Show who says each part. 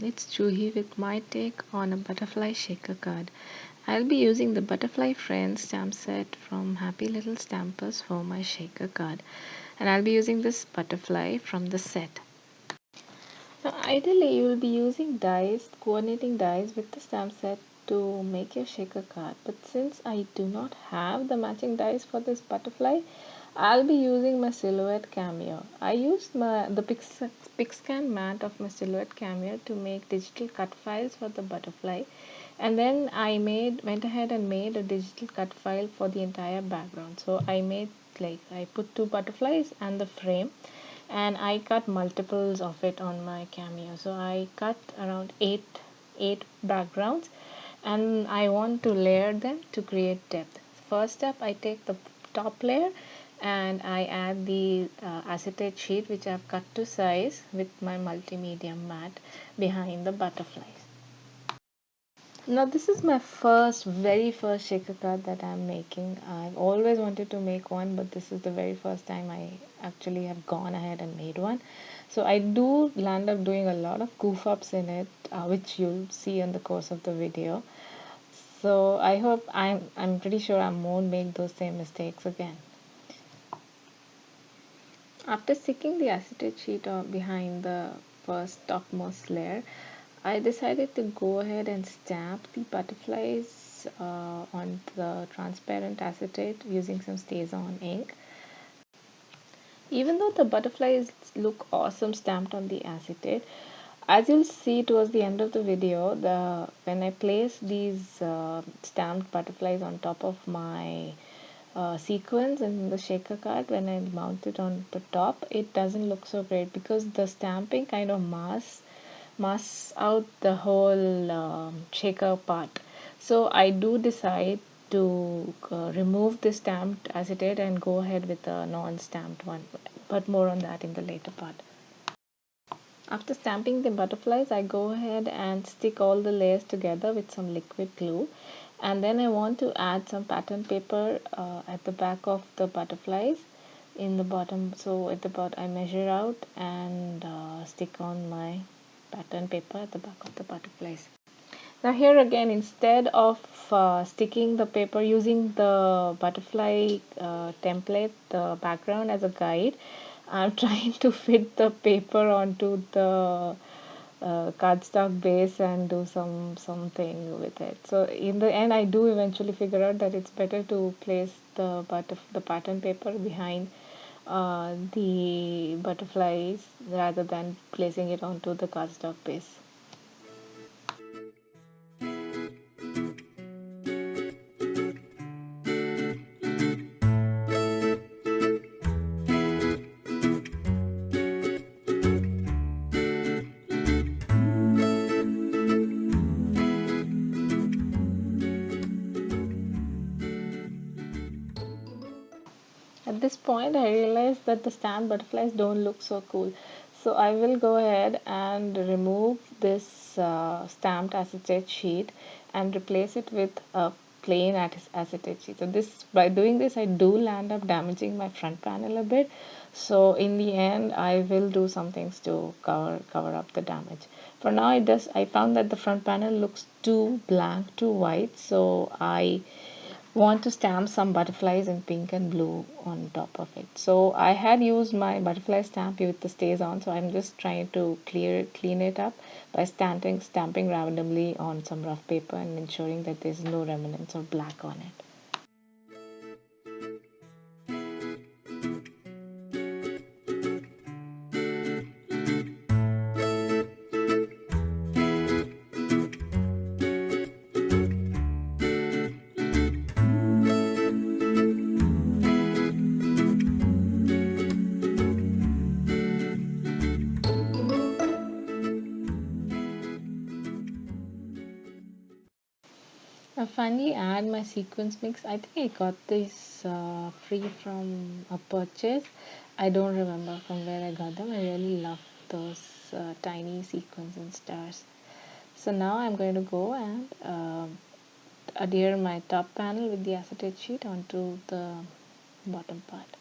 Speaker 1: it's Juhi with my take on a butterfly shaker card. I'll be using the Butterfly Friends stamp set from Happy Little Stampers for my shaker card, and I'll be using this butterfly from the set. Now, ideally, you will be using dies, coordinating dies with the stamp set to make your shaker card. But since I do not have the matching dies for this butterfly, I'll be using my Silhouette Cameo. I used the Pixscan mat of my Silhouette Cameo to make digital cut files for the butterfly, and then I went ahead and made a digital cut file for the entire background. So I put two butterflies and the frame, and I cut multiples of it on my Cameo. So I cut around eight backgrounds, and I want to layer them to create depth. First step, I take the top layer and I add the acetate sheet which I've cut to size with my multimedia mat behind the butterflies. Now this is my very first shaker card that I'm making. I've always wanted to make one, but this is the very first time I actually have gone ahead and made one. So I do land up doing a lot of goof ups in it, which you'll see in the course of the video. So I hope I'm pretty sure I won't make those same mistakes again. After sticking the acetate sheet behind the first topmost layer, I decided to go ahead and stamp the butterflies on the transparent acetate using some StazOn ink. Even though the butterflies look awesome stamped on the acetate, as you'll see towards the end of the video, when I place these stamped butterflies on top of my sequence in the shaker card, when I mount it on the top, it doesn't look so great because the stamping kind of masks out the whole shaker part. So I do decide to remove the stamped acetate and go ahead with a non-stamped one, but more on that in the later part. After stamping the butterflies, I go ahead and stick all the layers together with some liquid glue, and then I want to add some pattern paper at the back of the butterflies in the bottom. So at the bottom I measure out and stick on my pattern paper at the back of the butterflies. Now here again, instead of sticking the paper using the butterfly template, the background as a guide, I'm trying to fit the paper onto the cardstock base and do something with it. So in the end, I do eventually figure out that it's better to place the pattern paper behind the butterflies rather than placing it onto the cardstock base. At this point, I realized that the stamped butterflies don't look so cool. So I will go ahead and remove this stamped acetate sheet and replace it with a plain acetate sheet. So by doing this, I do land up damaging my front panel a bit. So in the end, I will do some things to cover up the damage. For now, I found that the front panel looks too blank, too white. So I want to stamp some butterflies in pink and blue on top of it. So I had used my butterfly stamp with the StazOn, so I'm just trying to clean it up by stamping randomly on some rough paper and ensuring that there's no remnants of black on it. I finally add my sequence mix. I think I got this free from a purchase. I don't remember from where I got them. I really love those tiny sequins and stars. So now I'm going to go and adhere my top panel with the acetate sheet onto the bottom part.